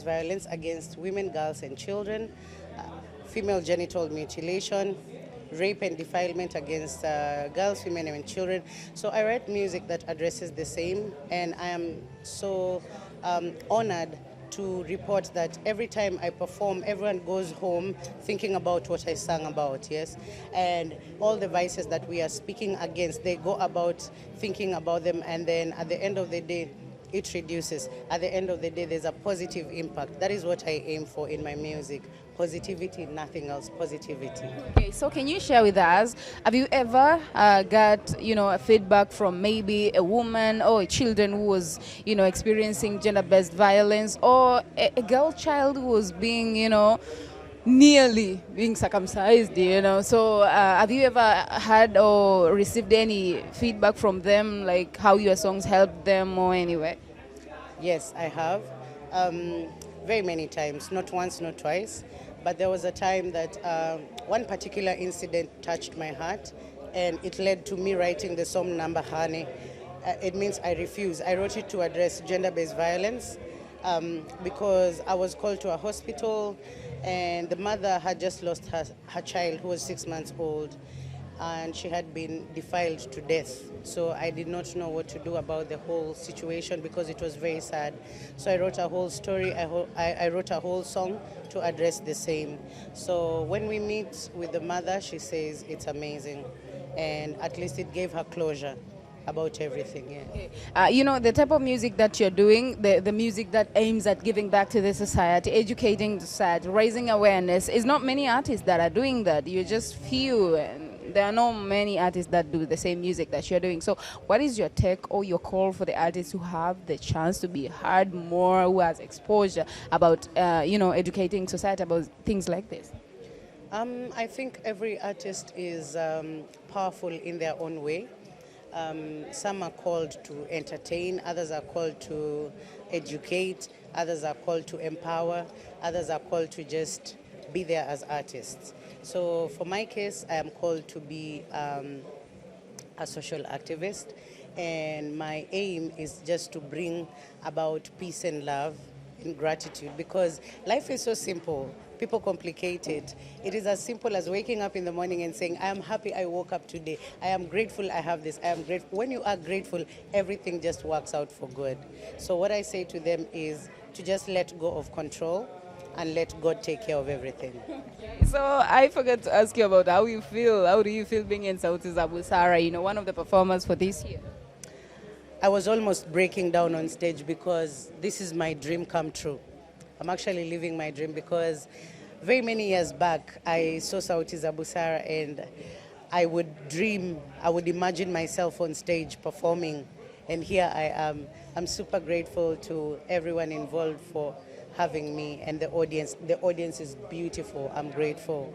violence against women, girls, and children, female genital mutilation, rape and defilement against girls, women, and children. So I write music that addresses the same, and I am so honored to report that every time I perform, everyone goes home thinking about what I sang about, yes? And all the vices that we are speaking against, they go about thinking about them, and then at the end of the day, it reduces. At the end of the day, there's a positive impact. That is what I aim for in my music. Positivity, nothing else, positivity. Okay, so can you share with us, have you ever got, a feedback from maybe a woman or a children who was, experiencing gender-based violence, or a girl child who was being, nearly being circumcised, So have you ever had or received any feedback from them, like how your songs helped them or anyway? Yes, I have. Very many times, not once, not twice. But there was a time that one particular incident touched my heart, and it led to me writing the song Number Honey. It means I refuse. I wrote it to address gender-based violence because I was called to a hospital, and the mother had just lost her child, who was 6 months old, and she had been defiled to death. So I did not know what to do about the whole situation because it was very sad. So I wrote a whole story, I wrote a whole song to address the same. So when we meet with the mother, she says it's amazing, and at least it gave her closure about everything. Yeah. Okay. The type of music that you're doing, the music that aims at giving back to the society, educating the society, raising awareness, is not many artists that are doing that. You're just few, and there are not many artists that do the same music that you're doing. So what is your take or your call for the artists who have the chance to be heard more, who has exposure about, educating society about things like this? I think every artist is powerful in their own way. Some are called to entertain, others are called to educate, others are called to empower, others are called to just be there as artists. So for my case, I am called to be a social activist, and my aim is just to bring about peace and love and gratitude, because life is so simple. People complicate it. It is as simple as waking up in the morning and saying, I am happy I woke up today. I am grateful I have this. I am grateful. When you are grateful, everything just works out for good. So what I say to them is to just let go of control and let God take care of everything. So I forgot to ask you about how you feel. How do you feel being in Sauti za Busara, one of the performers for this year? I was almost breaking down on stage because this is my dream come true. I'm actually living my dream because very many years back, I saw Sauti za Busara, and I would dream, I would imagine myself on stage performing, and here I am. I'm super grateful to everyone involved for having me, and the audience. The audience is beautiful. I'm grateful.